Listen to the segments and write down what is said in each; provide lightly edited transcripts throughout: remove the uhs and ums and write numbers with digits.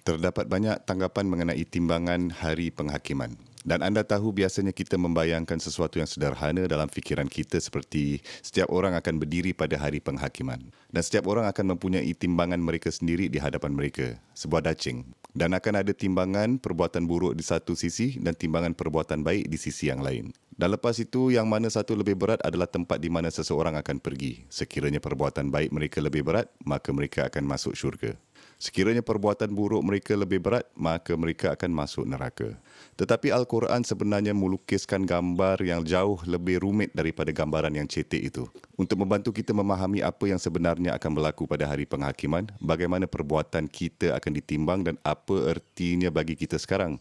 Terdapat banyak tanggapan mengenai timbangan hari penghakiman. Dan anda tahu biasanya kita membayangkan sesuatu yang sederhana dalam fikiran kita seperti setiap orang akan berdiri pada hari penghakiman. Dan setiap orang akan mempunyai timbangan mereka sendiri di hadapan mereka, sebuah dacing. Dan akan ada timbangan perbuatan buruk di satu sisi dan timbangan perbuatan baik di sisi yang lain. Dan lepas itu, yang mana satu lebih berat adalah tempat di mana seseorang akan pergi. Sekiranya perbuatan baik mereka lebih berat, maka mereka akan masuk syurga. Sekiranya perbuatan buruk mereka lebih berat, maka mereka akan masuk neraka. Tetapi Al-Quran sebenarnya melukiskan gambar yang jauh lebih rumit daripada gambaran yang cetek itu. Untuk membantu kita memahami apa yang sebenarnya akan berlaku pada hari penghakiman, bagaimana perbuatan kita akan ditimbang dan apa ertinya bagi kita sekarang.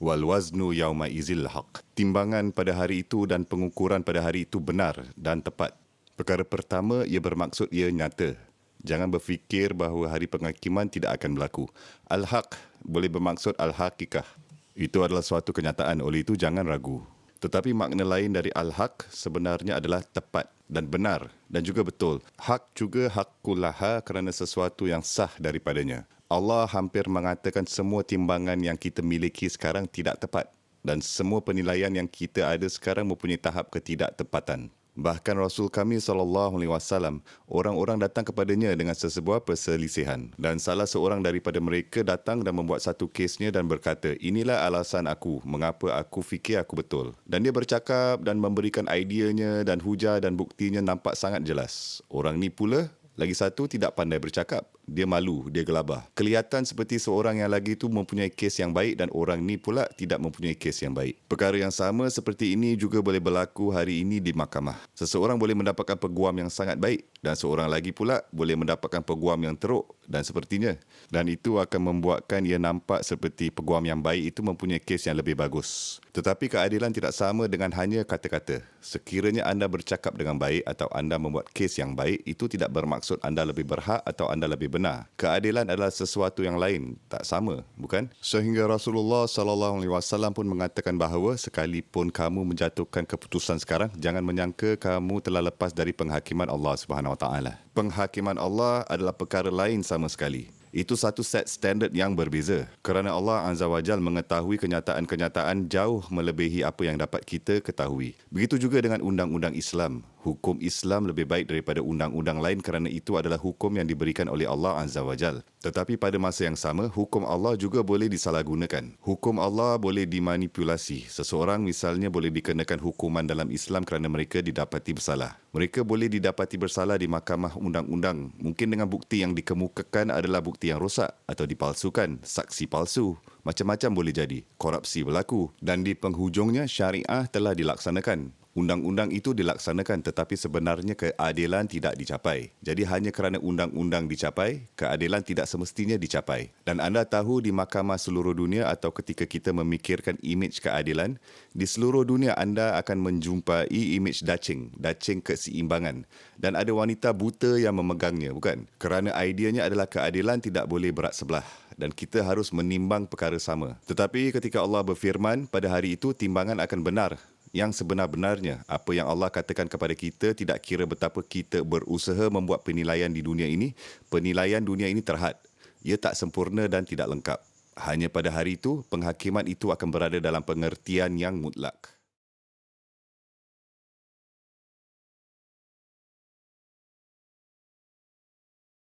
Wal waznu yauma izil haq. Timbangan pada hari itu dan pengukuran pada hari itu benar dan tepat. Perkara pertama, ia bermaksud ia nyata. Jangan berfikir bahawa hari penghakiman tidak akan berlaku. Al-Haq boleh bermaksud Al-Haqiqah. Itu adalah suatu kenyataan, oleh itu jangan ragu. Tetapi makna lain dari Al-Haq sebenarnya adalah tepat dan benar dan juga betul. Hak juga haqqulaha kerana sesuatu yang sah daripadanya. Allah hampir mengatakan semua timbangan yang kita miliki sekarang tidak tepat dan semua penilaian yang kita ada sekarang mempunyai tahap ketidaktepatan. Bahkan Rasul kami SAW, orang-orang datang kepadanya dengan sesebuah perselisihan. Dan salah seorang daripada mereka datang dan membuat satu kesnya dan berkata, inilah alasan aku, mengapa aku fikir aku betul. Dan dia bercakap dan memberikan ideanya dan hujah dan buktinya nampak sangat jelas. Orang ni pula, lagi satu tidak pandai bercakap. Dia malu, dia gelabah. Kelihatan seperti seorang yang lagi itu mempunyai kes yang baik dan orang ni pula tidak mempunyai kes yang baik. Perkara yang sama seperti ini juga boleh berlaku hari ini di mahkamah. Seseorang boleh mendapatkan peguam yang sangat baik dan seorang lagi pula boleh mendapatkan peguam yang teruk dan sepertinya. Dan itu akan membuatkan ia nampak seperti peguam yang baik itu mempunyai kes yang lebih bagus. Tetapi keadilan tidak sama dengan hanya kata-kata. Sekiranya anda bercakap dengan baik atau anda membuat kes yang baik, itu tidak bermaksud anda lebih berhak atau anda lebih benar. Keadilan adalah sesuatu yang lain, tak sama, bukan? Sehingga Rasulullah SAW pun mengatakan bahawa sekalipun kamu menjatuhkan keputusan sekarang, jangan menyangka kamu telah lepas dari penghakiman Allah SWT. Penghakiman Allah adalah perkara lain sama sekali. Itu satu set standard yang berbeza. Kerana Allah Azza wa Jal mengetahui kenyataan-kenyataan jauh melebihi apa yang dapat kita ketahui. Begitu juga dengan undang-undang Islam. Hukum Islam lebih baik daripada undang-undang lain kerana itu adalah hukum yang diberikan oleh Allah Azza wa Jal. Tetapi pada masa yang sama, hukum Allah juga boleh disalahgunakan. Hukum Allah boleh dimanipulasi. Seseorang misalnya boleh dikenakan hukuman dalam Islam kerana mereka didapati bersalah. Mereka boleh didapati bersalah di mahkamah undang-undang. Mungkin dengan bukti yang dikemukakan adalah bukti yang rosak atau dipalsukan, saksi palsu. Macam-macam boleh jadi. Korupsi berlaku. Dan di penghujungnya syariah telah dilaksanakan. Undang-undang itu dilaksanakan tetapi sebenarnya keadilan tidak dicapai. Jadi hanya kerana undang-undang dicapai, keadilan tidak semestinya dicapai. Dan anda tahu di mahkamah seluruh dunia atau ketika kita memikirkan imej keadilan, di seluruh dunia anda akan menjumpai imej dacing keseimbangan. Dan ada wanita buta yang memegangnya, bukan? Kerana ideanya adalah keadilan tidak boleh berat sebelah. Dan kita harus menimbang perkara sama. Tetapi ketika Allah berfirman, pada hari itu timbangan akan benar. Yang sebenar-benarnya, apa yang Allah katakan kepada kita tidak kira betapa kita berusaha membuat penilaian di dunia ini, penilaian dunia ini terhad. Ia tak sempurna dan tidak lengkap. Hanya pada hari itu, penghakiman itu akan berada dalam pengertian yang mutlak.